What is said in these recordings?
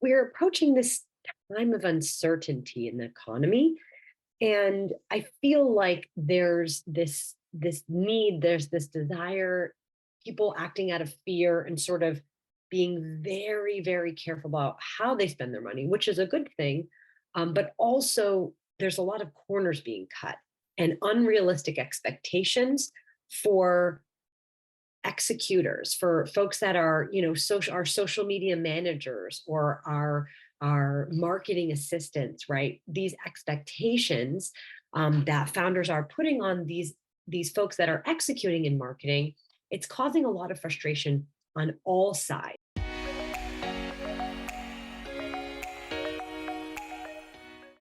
we're approaching this time of uncertainty in the economy, and I feel like there's this desire, people acting out of fear and sort of being very, very careful about how they spend their money, which is a good thing. But also, there's a lot of corners being cut and unrealistic expectations for executors, for folks that are, our social media managers or our marketing assistants, right? These expectations that founders are putting on these folks that are executing in marketing, it's causing a lot of frustration on all sides.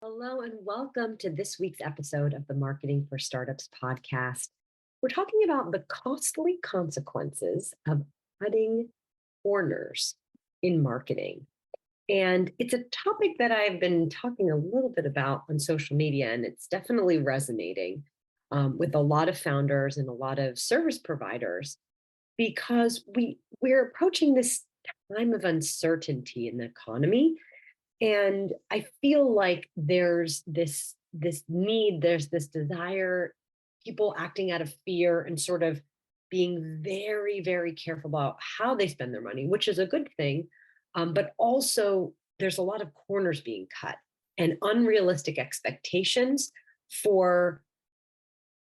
Hello, and welcome to this week's episode of the Marketing for Startups podcast. We're talking about the costly consequences of cutting corners in marketing. And it's a topic that I've been talking a little bit about on social media, and it's definitely resonating with a lot of founders and a lot of service providers because we're approaching this time of uncertainty in the economy, and I feel like there's this desire, people acting out of fear and sort of being very, very careful about how they spend their money, which is a good thing. But also, there's a lot of corners being cut and unrealistic expectations for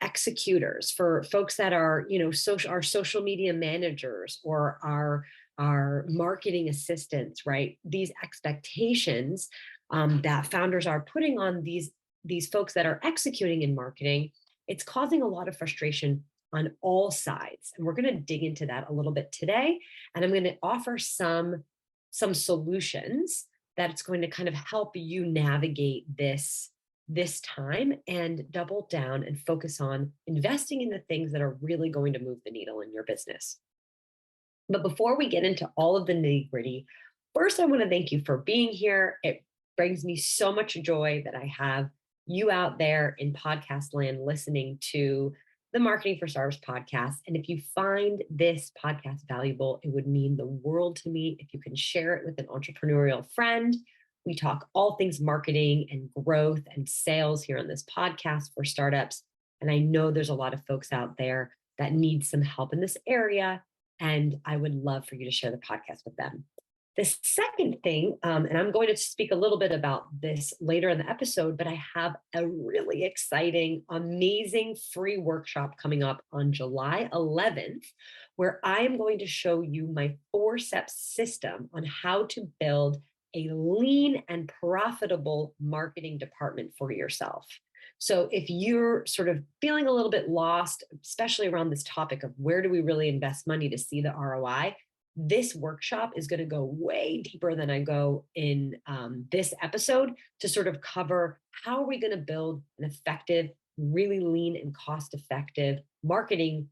executors, for folks that are, our social media managers or our marketing assistants, right? These expectations that founders are putting on these folks that are executing in marketing, it's causing a lot of frustration on all sides. And we're going to dig into that a little bit today. And I'm going to offer some solutions that it's going to kind of help you navigate this time and double down and focus on investing in the things that are really going to move the needle in your business. But before we get into all of the nitty gritty, first, I want to thank you for being here. It brings me so much joy that I have you out there in podcast land listening to the Marketing for Startups podcast. And if you find this podcast valuable, it would mean the world to me if you can share it with an entrepreneurial friend. We talk all things marketing and growth and sales here on this podcast for startups. And I know there's a lot of folks out there that need some help in this area. And I would love for you to share the podcast with them. The second thing, and I'm going to speak a little bit about this later in the episode, but I have a really exciting, amazing free workshop coming up on July 11th, where I am going to show you my 4-step system on how to build a lean and profitable marketing department for yourself. So if you're sort of feeling a little bit lost, especially around this topic of where do we really invest money to see the ROI, this workshop is going to go way deeper than I go in this episode to sort of cover how are we going to build an effective, really lean and cost-effective marketing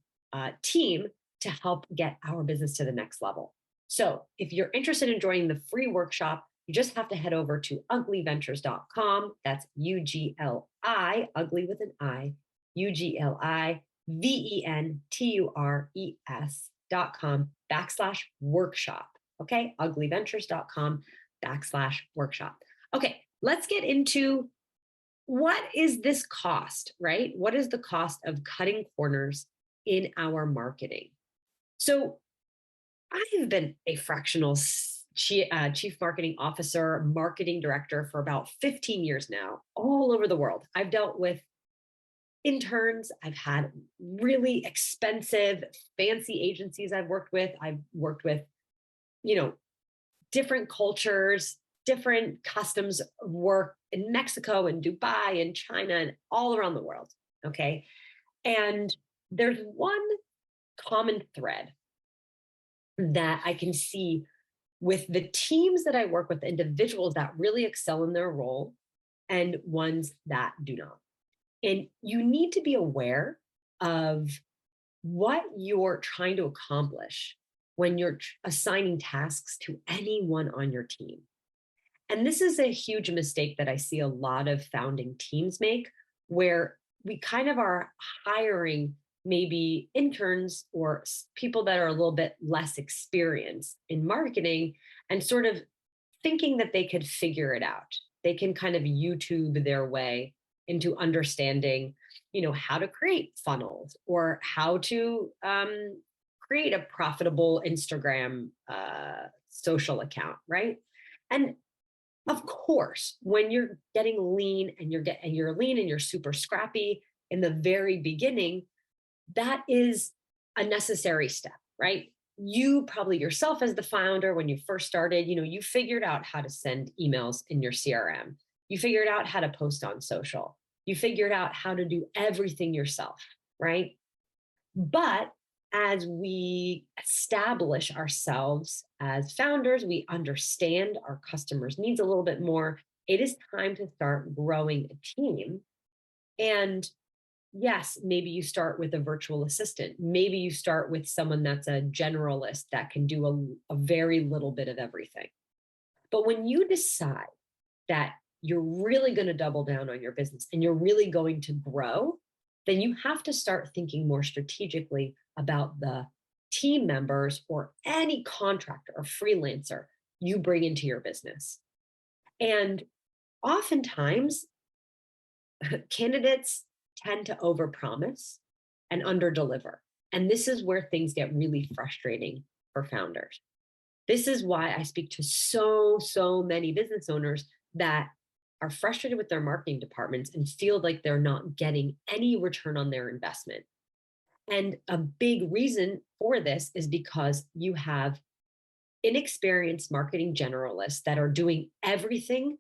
team to help get our business to the next level. So if you're interested in joining the free workshop, you just have to head over to uglyventures.com. That's UGLI, ugly with an I, UGLIVENTURES.com/workshop. Okay, uglyventures.com/workshop. Okay, let's get into what is this cost, right? What is the cost of cutting corners in our marketing? So I have been a fractional chief marketing officer, marketing director for about 15 years now, all over the world. I've dealt with interns. I've had really expensive, fancy agencies I've worked with. I've worked with, different cultures, different customs of work in Mexico and Dubai and China and all around the world. Okay. And there's one common thread that I can see with the teams that I work with, individuals that really excel in their role and ones that do not. And you need to be aware of what you're trying to accomplish when you're assigning tasks to anyone on your team. And this is a huge mistake that I see a lot of founding teams make, where we kind of are hiring maybe interns or people that are a little bit less experienced in marketing and sort of thinking that they could figure it out. They can kind of YouTube their way into understanding, how to create funnels or how to create a profitable Instagram social account, right? And of course, when you're getting lean and you're lean and you're super scrappy in the very beginning, that is a necessary step, right? You probably yourself as the founder, when you first started, you figured out how to send emails in your CRM. You figured out how to post on social. You figured out how to do everything yourself, right? But as we establish ourselves as founders, we understand our customers' needs a little bit more. It is time to start growing a team. And yes, maybe you start with a virtual assistant. Maybe you start with someone that's a generalist that can do a very little bit of everything. But when you decide that you're really going to double down on your business and you're really going to grow, then you have to start thinking more strategically about the team members or any contractor or freelancer you bring into your business. And oftentimes, candidates tend to overpromise and underdeliver. And this is where things get really frustrating for founders. This is why I speak to so many business owners that are frustrated with their marketing departments and feel like they're not getting any return on their investment. And a big reason for this is because you have inexperienced marketing generalists that are doing everything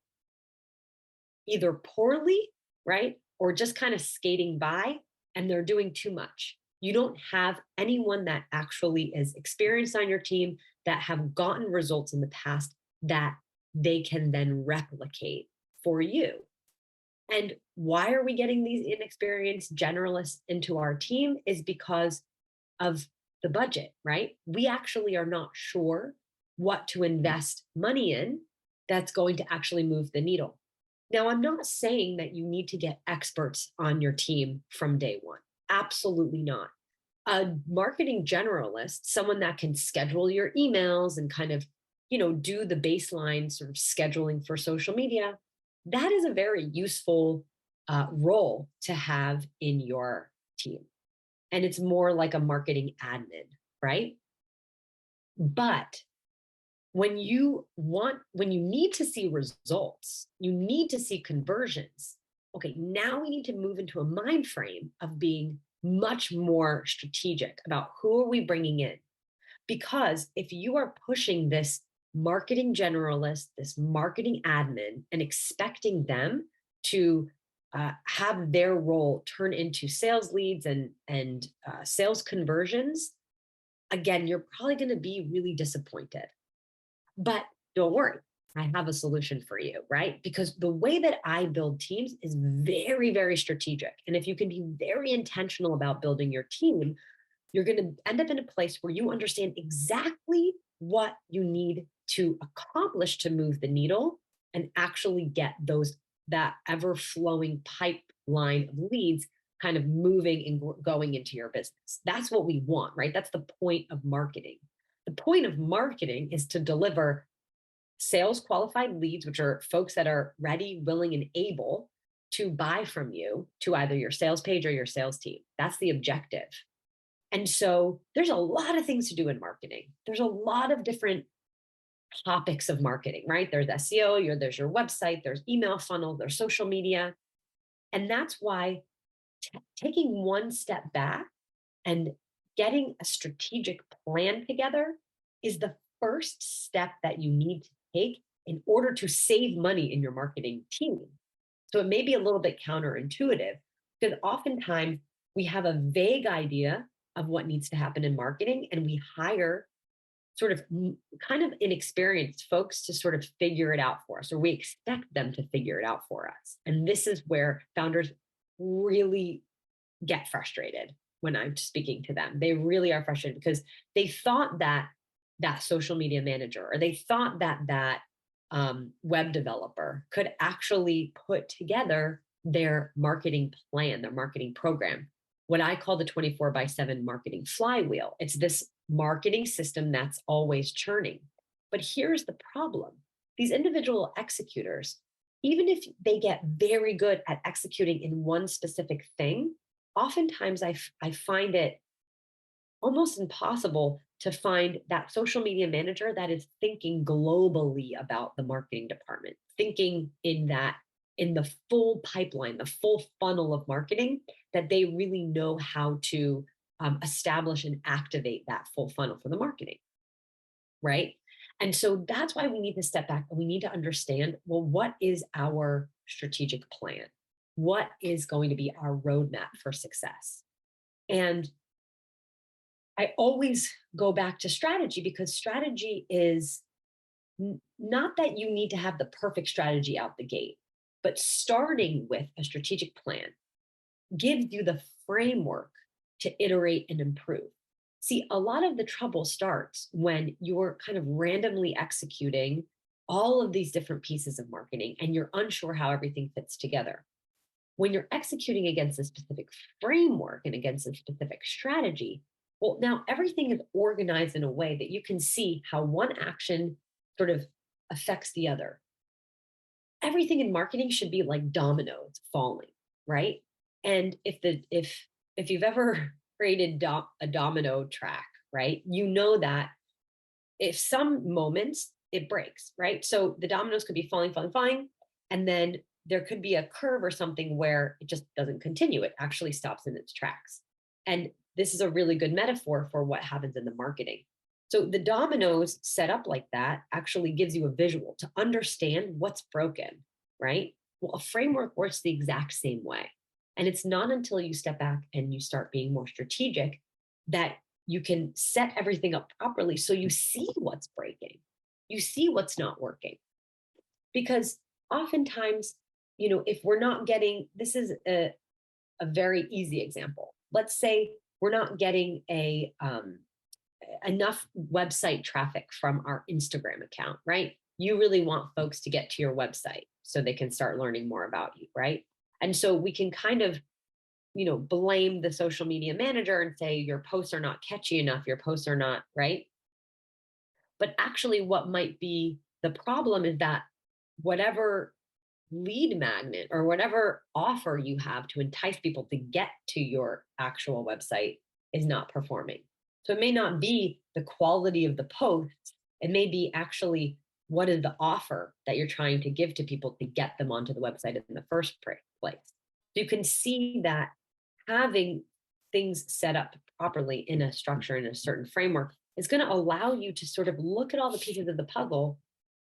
either poorly, right? Or just kind of skating by, and they're doing too much. You don't have anyone that actually is experienced on your team that have gotten results in the past that they can then replicate for you. And why are we getting these inexperienced generalists into our team is because of the budget, right? We actually are not sure what to invest money in that's going to actually move the needle. Now, I'm not saying that you need to get experts on your team from day one. Absolutely not. A marketing generalist, someone that can schedule your emails and kind of, do the baseline sort of scheduling for social media, that is a very useful role to have in your team. And it's more like a marketing admin, right? But when you need to see results, you need to see conversions. Okay, now we need to move into a mind frame of being much more strategic about who are we bringing in. Because if you are pushing this marketing generalist, this marketing admin, and expecting them to have their role turn into sales leads and sales conversions, again, you're probably going to be really disappointed. But don't worry, I have a solution for you, right? Because the way that I build teams is very, very strategic. And if you can be very intentional about building your team, you're going to end up in a place where you understand exactly what you need to accomplish to move the needle and actually get that ever flowing pipeline of leads kind of moving and going into your business. That's what we want, right? That's the point of marketing. The point of marketing is to deliver sales qualified leads, which are folks that are ready, willing, and able to buy from you to either your sales page or your sales team. That's the objective. And so there's a lot of things to do in marketing. There's a lot of different topics of marketing, right? There's SEO, there's your website, there's email funnel, there's social media. And that's why taking one step back and getting a strategic plan together is the first step that you need to take in order to save money in your marketing team. So it may be a little bit counterintuitive because oftentimes we have a vague idea of what needs to happen in marketing and we hire sort of kind of inexperienced folks to sort of figure it out for us, or we expect them to figure it out for us. And this is where founders really get frustrated when I'm speaking to them. They really are frustrated because they thought that social media manager, or they thought that web developer could actually put together their marketing plan, their marketing program, what I call the 24/7 marketing flywheel. It's this marketing system that's always churning. But here's the problem. these individual executors, even if they get very good at executing in one specific thing, oftentimes I find it almost impossible to find that social media manager that is thinking globally about the marketing department, thinking in the full pipeline, the full funnel of marketing, that they really know how to establish and activate that full funnel for the marketing, right? And so that's why we need to step back and we need to understand, well, what is our strategic plan? What is going to be our roadmap for success? And I always go back to strategy because strategy is not that you need to have the perfect strategy out the gate, but starting with a strategic plan gives you the framework to iterate and improve. See, a lot of the trouble starts when you're kind of randomly executing all of these different pieces of marketing and you're unsure how everything fits together. When you're executing against a specific framework and against a specific strategy, well, now everything is organized in a way that you can see how one action sort of affects the other. Everything in marketing should be like dominoes falling, right? And if you've ever created a domino track, right? You know that if some moments it breaks, right? So the dominoes could be falling, falling, falling, and then there could be a curve or something where it just doesn't continue. It actually stops in its tracks. And this is a really good metaphor for what happens in the marketing. So the dominoes set up like that actually gives you a visual to understand what's broken, right? Well, a framework works the exact same way. And it's not until you step back and you start being more strategic that you can set everything up properly so you see what's breaking, you see what's not working. Because oftentimes, if we're not getting, this is a very easy example. Let's say we're not getting enough website traffic from our Instagram account, right? You really want folks to get to your website so they can start learning more about you, right? And so we can kind of, blame the social media manager and say your posts are not catchy enough, your posts are not, right? But actually, what might be the problem is that whatever lead magnet or whatever offer you have to entice people to get to your actual website is not performing. So it may not be the quality of the posts, it may be actually what is the offer that you're trying to give to people to get them onto the website in the first place. So you can see that having things set up properly in a structure, in a certain framework, is going to allow you to sort of look at all the pieces of the puzzle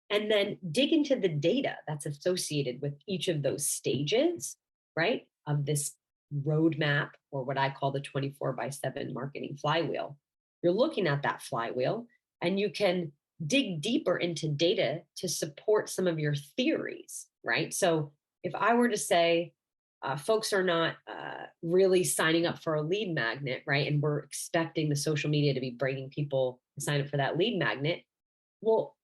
and then dig into the data that's associated with each of those stages, right? Of this roadmap, or what I call the 24/7 marketing flywheel. You're looking at that flywheel and you can dig deeper into data to support some of your theories, right? So if I were to say, folks are not really signing up for a lead magnet, right? And we're expecting the social media to be bringing people to sign up for that lead magnet. Well,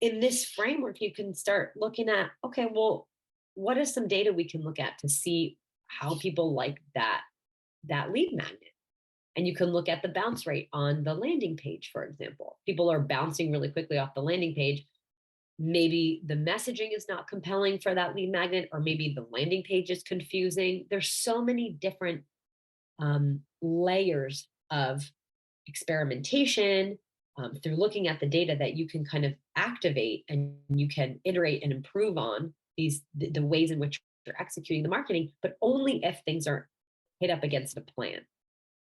in this framework, you can start looking at, okay, well, what is some data we can look at to see how people like that lead magnet? And you can look at the bounce rate on the landing page, for example. People are bouncing really quickly off the landing page. Maybe the messaging is not compelling for that lead magnet, or maybe the landing page is confusing. There's so many different layers of experimentation through looking at the data that you can kind of activate, and you can iterate and improve on the ways in which you're executing the marketing, but only if things are hit up against a plan.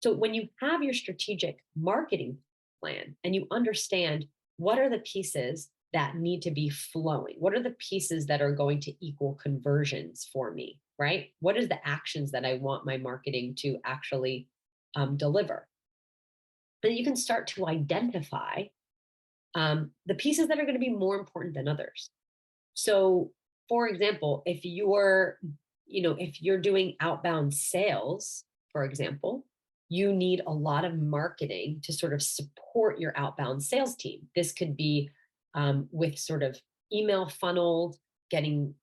So when you have your strategic marketing plan and you understand what are the pieces that need to be flowing, what are the pieces that are going to equal conversions for me, right? What is the actions that I want my marketing to actually deliver? Then you can start to identify the pieces that are going to be more important than others. So, for example, if you're doing outbound sales, for example, you need a lot of marketing to sort of support your outbound sales team. This could be with sort of email funnels, getting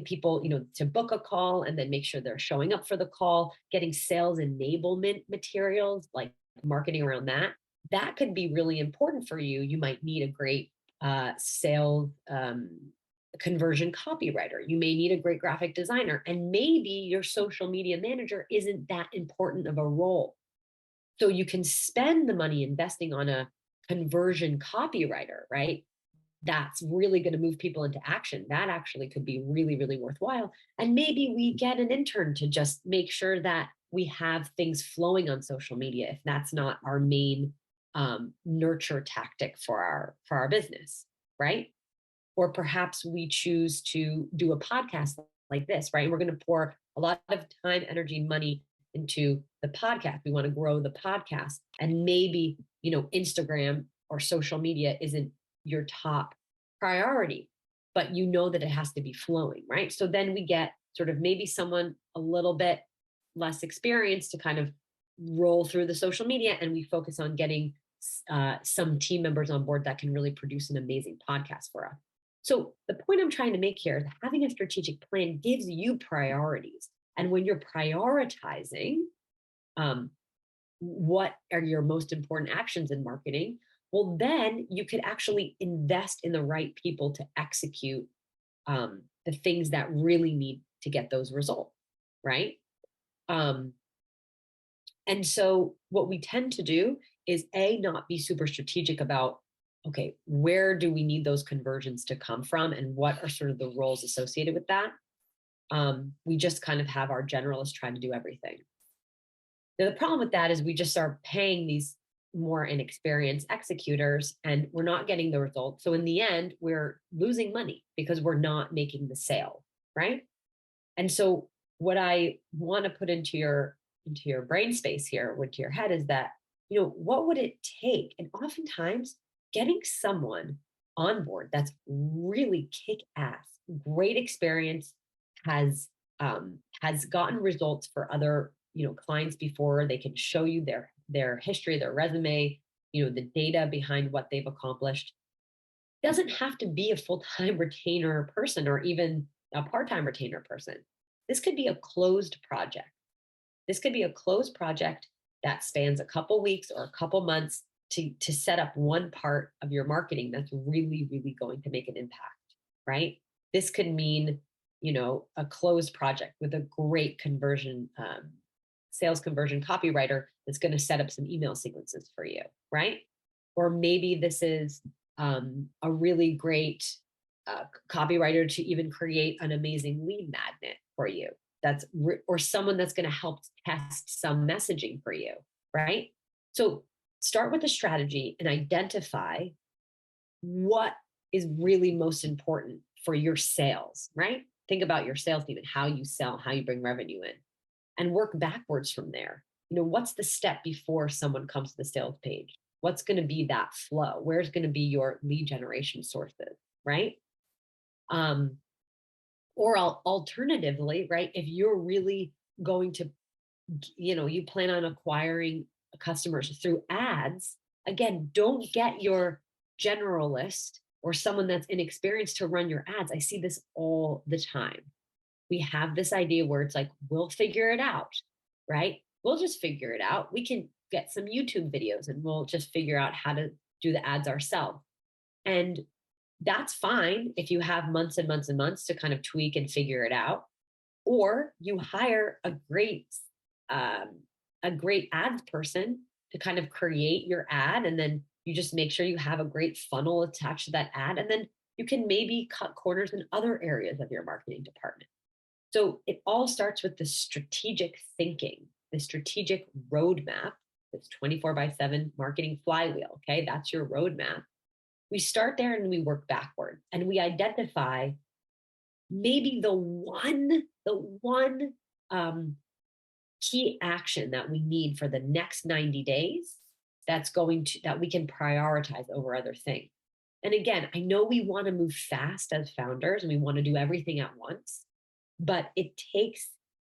people, to book a call and then make sure they're showing up for the call, getting sales enablement materials like marketing around that. That could be really important for you. You might need a great sales conversion copywriter. You may need a great graphic designer, and maybe your social media manager isn't that important of a role. So you can spend the money investing on a conversion copywriter, right? That's really going to move people into action. That actually could be really, really worthwhile. And maybe we get an intern to just make sure that we have things flowing on social media if that's not our main nurture tactic for our business, right? Or perhaps we choose to do a podcast like this, right? And we're going to pour a lot of time, energy, money into the podcast. We want to grow the podcast. And maybe, Instagram or social media isn't your top priority, but you know that it has to be flowing, right? So then we get sort of maybe someone a little bit less experienced to kind of roll through the social media, and we focus on getting some team members on board that can really produce an amazing podcast for us. So the point I'm trying to make here is having a strategic plan gives you priorities. And when you're prioritizing what are your most important actions in marketing, well, then you could actually invest in the right people to execute the things that really need to get those results, right? Um, and so what we tend to do is not be super strategic about, okay, where do we need those conversions to come from and what are sort of the roles associated with that? We just kind of have our generalists trying to do everything. Now, the problem with that is we just start paying these more inexperienced executors and we're not getting the results. So in the end, we're losing money because we're not making the sale, right? And so what I want to put into your brain space here, into your head, is that, what would it take? And oftentimes getting someone on board that's really kick ass, great experience, has gotten results for other clients before. They can show you their history, their resume, the data behind what they've accomplished. Doesn't have to be a full-time retainer person or even a part-time retainer person. This could be a closed project. This could be a closed project that spans a couple weeks or a couple months to set up one part of your marketing that's really, really going to make an impact, right? This could mean, a closed project with a great sales conversion copywriter that's going to set up some email sequences for you, right? Or maybe this is a really great copywriter to even create an amazing lead magnet for you. Or someone that's going to help test some messaging for you, right? So start with a strategy and identify what is really most important for your sales, right? Think about your sales team and how you sell, how you bring revenue in, and work backwards from there. What's the step before someone comes to the sales page? What's going to be that flow? Where's going to be your lead generation sources, right? Or alternatively, right, if you're really going to, you plan on acquiring customers through ads, again, don't get your generalist or someone that's inexperienced to run your ads. I see this all the time. We have this idea where it's like, we'll figure it out, right? We'll just figure it out. We can get some YouTube videos and we'll just figure out how to do the ads ourselves. And that's fine if you have months and months and months to kind of tweak and figure it out. Or you hire a great ads person to kind of create your ad, and then you just make sure you have a great funnel attached to that ad, and then you can maybe cut corners in other areas of your marketing department. So it all starts with the strategic thinking, the strategic roadmap. This 24/7 marketing flywheel. Okay, that's your roadmap. We start there and we work backward, and we identify maybe the one key action that we need for the next 90 days that we can prioritize over other things. And again, I know we want to move fast as founders and we want to do everything at once, but it takes,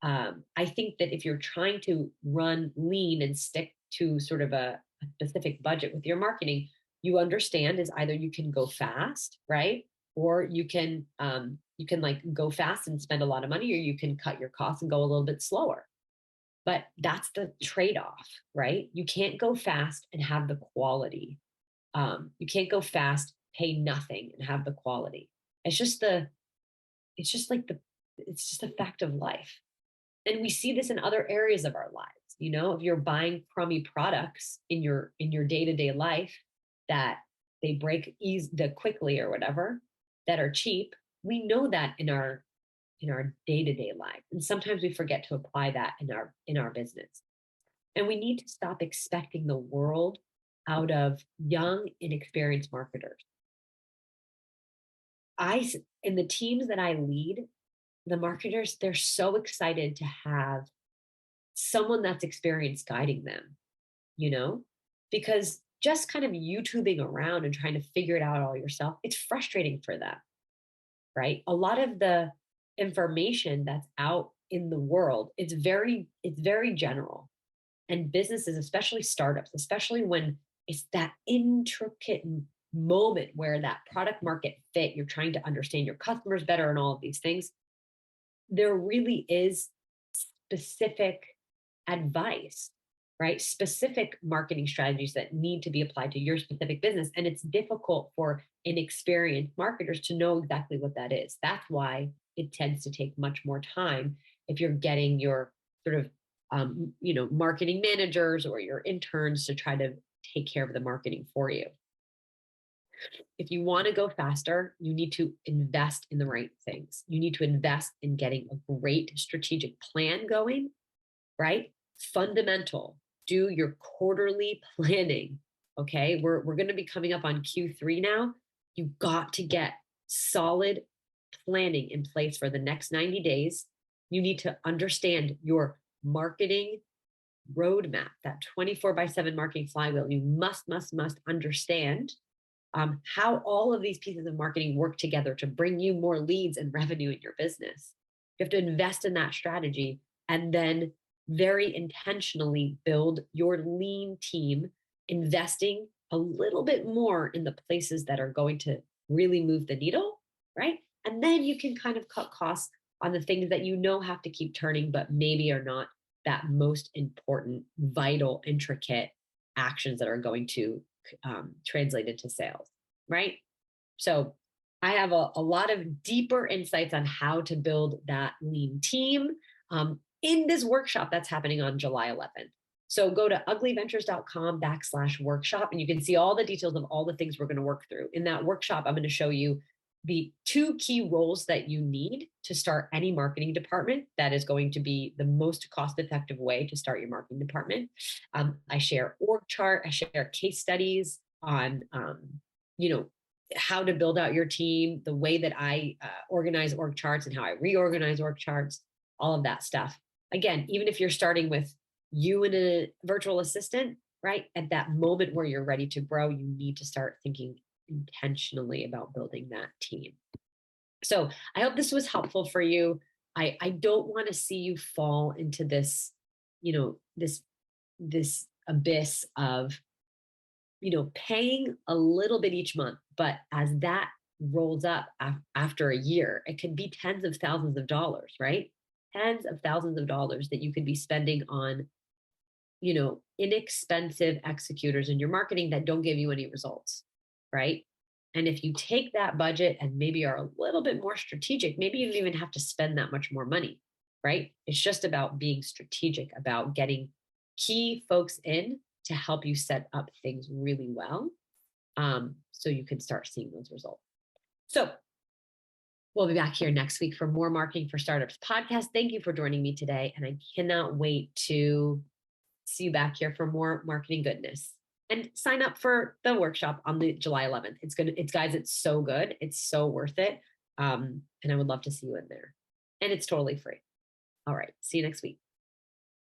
I think that if you're trying to run lean and stick to sort of a specific budget with your marketing, you understand is either you can go fast, right? Or you can like go fast and spend a lot of money, or you can cut your costs and go a little bit slower. But that's the trade-off, right? You can't go fast and have the quality. You can't go fast pay nothing and have the quality. It's just like it's just a fact of life. And we see this in other areas of our lives. If you're buying crummy products in your day-to-day life that they break the quickly or whatever, that are cheap, we know that in our day-to-day life. And sometimes we forget to apply that in our business. And we need to stop expecting the world out of young, inexperienced marketers. In the teams that I lead, the marketers, they're so excited to have someone that's experienced guiding them, you know, because just kind of YouTubing around and trying to figure it out all yourself, it's frustrating for them, right? A lot of the information that's out in the world, it's very general. And businesses, especially startups, especially when it's that intricate moment where that product market fit, you're trying to understand your customers better and all of these things, there really is specific advice, right? Specific marketing strategies that need to be applied to your specific business. And it's difficult for inexperienced marketers to know exactly what that is. That's why it tends to take much more time if you're getting your sort of marketing managers or your interns to try to take care of the marketing for you. If you want to go faster, you need to invest in the right things. You need to invest in getting a great strategic plan going, right? Fundamental. Do your quarterly planning. Okay. We're going to be coming up on Q3 now. You've got to get solid planning in place for the next 90 days. You need to understand your marketing roadmap, that 24/7 marketing flywheel. You must understand how all of these pieces of marketing work together to bring you more leads and revenue in your business. You have to invest in that strategy and then very intentionally build your lean team, investing a little bit more in the places that are going to really move the needle, right? And then you can kind of cut costs on the things that have to keep turning, but maybe are not that most important, vital, intricate actions that are going to translate into sales, right? So I have a lot of deeper insights on how to build that lean team in this workshop that's happening on July 11th. So go to uglyventures.com/workshop and you can see all the details of all the things we're going to work through. In that workshop, I'm going to show you the 2 key roles that you need to start any marketing department. That is going to be the most cost-effective way to start your marketing department. I share org chart, I share case studies on, how to build out your team, the way that I organize org charts and how I reorganize org charts, all of that stuff. Again, even if you're starting with you and a virtual assistant, right? At that moment where you're ready to grow, you need to start thinking intentionally about building that team. So I hope this was helpful for you. I don't want to see you fall into this, this abyss of, paying a little bit each month. But as that rolls up after a year, it can be tens of thousands of dollars, right? Tens of thousands of dollars that you could be spending on, inexpensive executors in your marketing that don't give you any results, right? And if you take that budget and maybe are a little bit more strategic, maybe you don't even have to spend that much more money, right? It's just about being strategic, about getting key folks in to help you set up things really well, so you can start seeing those results. So we'll be back here next week for more Marketing for Startups podcast. Thank you for joining me today. And I cannot wait to see you back here for more marketing goodness. And sign up for the workshop on the July 11th. It's so good. It's so worth it. And I would love to see you in there. And it's totally free. All right. See you next week.